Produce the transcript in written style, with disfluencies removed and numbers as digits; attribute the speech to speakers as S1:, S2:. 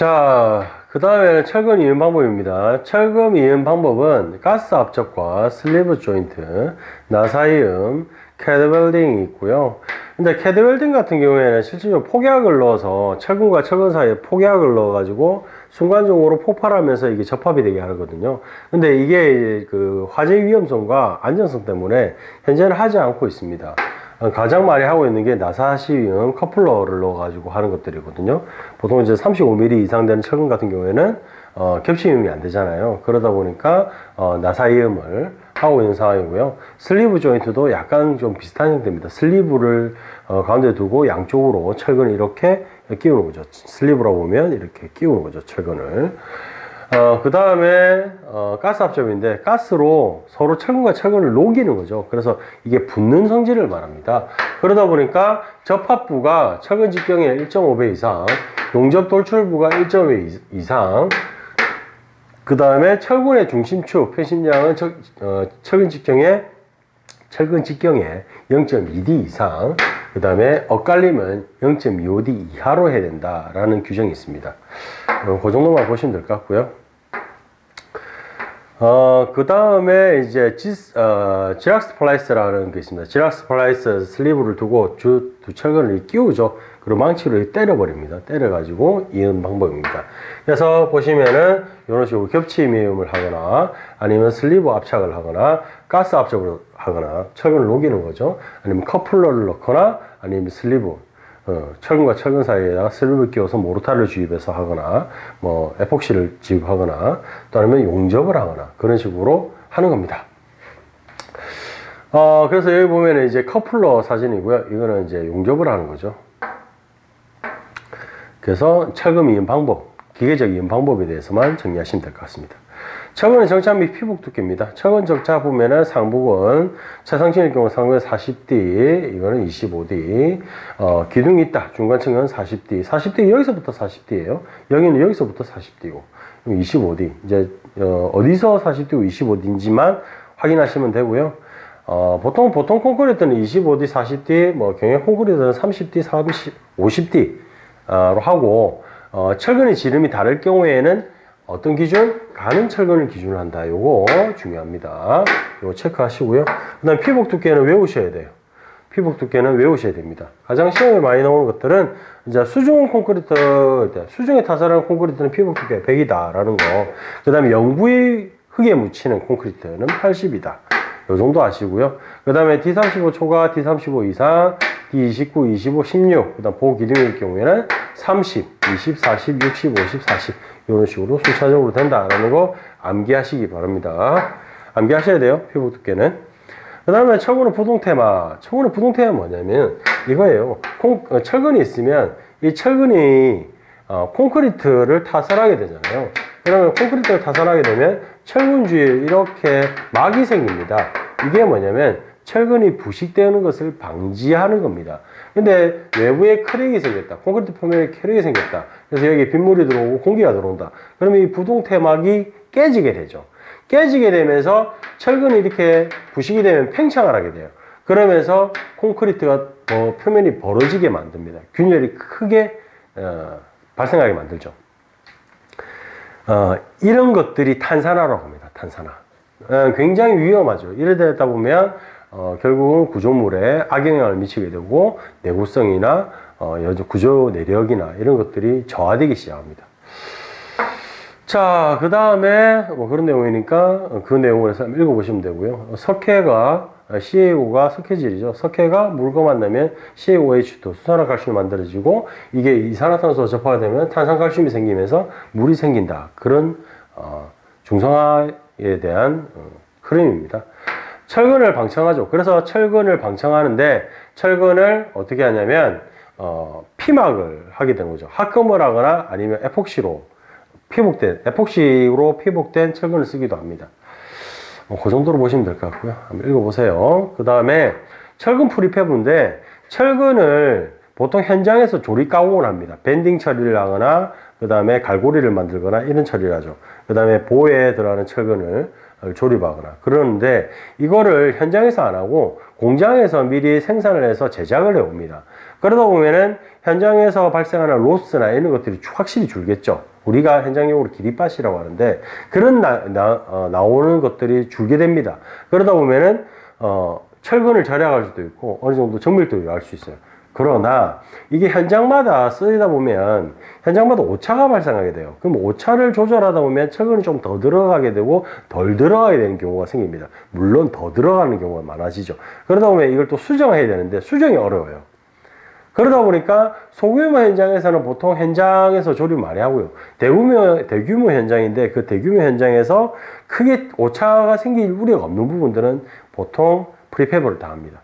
S1: 자, 그 다음에는 철근 이은 방법입니다. 철근 이은 방법은 가스 압접과 슬리브 조인트, 나사이음, 캐드 웰딩이 있고요. 근데 캐드 웰딩 같은 경우에는 실질적으로 폭약을 넣어서 철근과 철근 사이에 폭약을 넣어가지고 순간적으로 폭발하면서 이게 접합이 되게 하거든요. 근데 이게 그 화재 위험성과 안전성 때문에 현재는 하지 않고 있습니다. 가장 많이 하고 있는 게 나사시음 커플러를 넣어가지고 하는 것들이거든요. 보통 이제 35mm 이상 되는 철근 같은 경우에는 겹치음이 안 되잖아요. 그러다 보니까 나사이음을 하고 있는 상황이고요. 슬리브 조인트도 약간 좀 비슷한 형태입니다. 슬리브를 가운데 두고 양쪽으로 철근을 이렇게 끼우는 거죠. 슬리브라고 보면 이렇게 끼우는 거죠. 철근을. 그 다음에 가스 압접인데 가스로 서로 철근과 철근을 녹이는 거죠. 그래서 이게 붙는 성질을 말합니다. 그러다 보니까 접합부가 철근 직경의 1.5배 이상, 용접 돌출부가 1.5배 이상, 그 다음에 철근의 중심축 편심량은 철근 직경의 0.2D 이상, 그 다음에 엇갈림은 0.25D 이하로 해야 된다라는 규정이 있습니다. 그 정도만 보시면 될 것 같고요. 그 다음에 이제 지락스 스플라이스라는 게 있습니다. 지락스 스플라이스 슬리브를 두고 두 철근을 끼우죠. 그리고 망치로 때려버립니다. 때려가지고 이은 방법입니다. 그래서 보시면은 이런 식으로 겹치 미음을 하거나 아니면 슬리브 압착을 하거나 가스 압착을 하거나 철근을 녹이는 거죠. 아니면 커플러를 넣거나 아니면 슬리브 철근과 철근 사이에다가 슬립을 끼워서 모르타르를 주입해서 하거나 뭐 에폭시를 지급하거나 또 아니면 용접을 하거나 그런 식으로 하는 겁니다. 그래서 여기 보면 이제 커플러 사진이고요. 이거는 이제 용접을 하는 거죠. 그래서 철근 이은 방법, 기계적 이은 방법에 대해서만 정리하시면 될 것 같습니다. 철근의 정차 및 피복 두께입니다. 철근 정차 보면은 상부근, 최상층의 경우 상부근 40D, 이거는 25D. 기둥이 있다. 중간층은 40D. 40D 여기서부터 40D예요. 여기는 여기서부터 40D고, 25D. 이제 어디서 40D고 25D인지만 확인하시면 되고요. 보통 콘크리트는 25D, 40D, 뭐 경영 콘크리트는 30D, 30, 50D로 하고, 철근의 지름이 다를 경우에는 어떤 기준? 가는 철근을 기준으로 한다. 요거 중요합니다. 요거 체크하시고요. 그 다음 피복 두께는 외우셔야 돼요. 피복 두께는 외우셔야 됩니다. 가장 시험에 많이 나오는 것들은 이제 수중 콘크리트, 수중에 타설하는 콘크리트는 피복 두께 100이다 라는 거. 그 다음에 영구히 흙에 묻히는 콘크리트는 80이다. 요 정도 아시고요. 그 다음에 D35 초과, D35 이상, D29, 25, 16. 그 다음 보기둥일 경우에는 30, 20, 40, 60, 50, 40. 이런 식으로 순차적으로 된다라는 거 암기하시기 바랍니다. 암기하셔야 돼요. 피복 두께는. 그 다음에 철근의 부동 테마. 철근의 부동 테마 뭐냐면 이거예요. 철근이 있으면 이 철근이 콘크리트를 타설하게 되잖아요. 그러면 콘크리트를 타설하게 되면 철근 주위에 이렇게 막이 생깁니다. 이게 뭐냐면 철근이 부식되는 것을 방지하는 겁니다. 근데 외부에 크랙이 생겼다. 콘크리트 표면에 크랙이 생겼다. 그래서 여기 빗물이 들어오고 공기가 들어온다. 그러면 이 부동 태막이 깨지게 되죠. 깨지게 되면서 철근이 이렇게 부식이 되면 팽창을 하게 돼요. 그러면서 콘크리트가 표면이 벌어지게 만듭니다. 균열이 크게 발생하게 만들죠. 이런 것들이 탄산화라고 합니다. 탄산화. 굉장히 위험하죠. 이러다 보면 결국은 구조물에 악영향을 미치게 되고 내구성이나 구조 내력이나 이런 것들이 저하되기 시작합니다. 자, 그 다음에 뭐 그런 내용이니까 그 내용을 읽어보시면 되고요. 석회가 CaO가 석회질이죠. 석회가 물과 만나면 CaOH2 수산화칼슘이 만들어지고 이게 이산화탄소와 접하게 되면 탄산칼슘이 생기면서 물이 생긴다. 그런 중성화에 대한 흐름입니다. 철근을 방청하죠. 그래서 철근을 방청하는데 철근을 어떻게 하냐면 피막을 하게 되는 거죠. 합금을 하거나 아니면 에폭시로 피복된 철근을 쓰기도 합니다. 그 정도로 보시면 될 것 같고요. 한번 읽어보세요. 그 다음에 철근 프리팹인데 철근을 보통 현장에서 조립 가공을 합니다. 밴딩 처리를 하거나 그 다음에 갈고리를 만들거나 이런 처리를 하죠. 그 다음에 보에 들어가는 철근을 조립하거나 그러는데 이거를 현장에서 안 하고 공장에서 미리 생산을 해서 제작을 해 옵니다. 그러다 보면은 현장에서 발생하는 로스나 이런 것들이 확실히 줄겠죠. 우리가 현장용으로 기립밭이라고 하는데 그런 나오는 것들이 줄게 됩니다. 그러다 보면은 철근을 절약할 수도 있고 어느 정도 정밀도를 알 수 있어요. 그러나 이게 현장마다 쓰이다 보면 현장마다 오차가 발생하게 돼요. 그럼 오차를 조절하다 보면 철근이 좀 더 들어가게 되고 덜 들어가게 되는 경우가 생깁니다. 물론 더 들어가는 경우가 많아지죠. 그러다 보면 이걸 또 수정해야 되는데 수정이 어려워요. 그러다 보니까 소규모 현장에서는 보통 현장에서 조립 많이 하고요. 대규모 현장인데 그 대규모 현장에서 크게 오차가 생길 우려가 없는 부분들은 보통 프리팹을 다 합니다.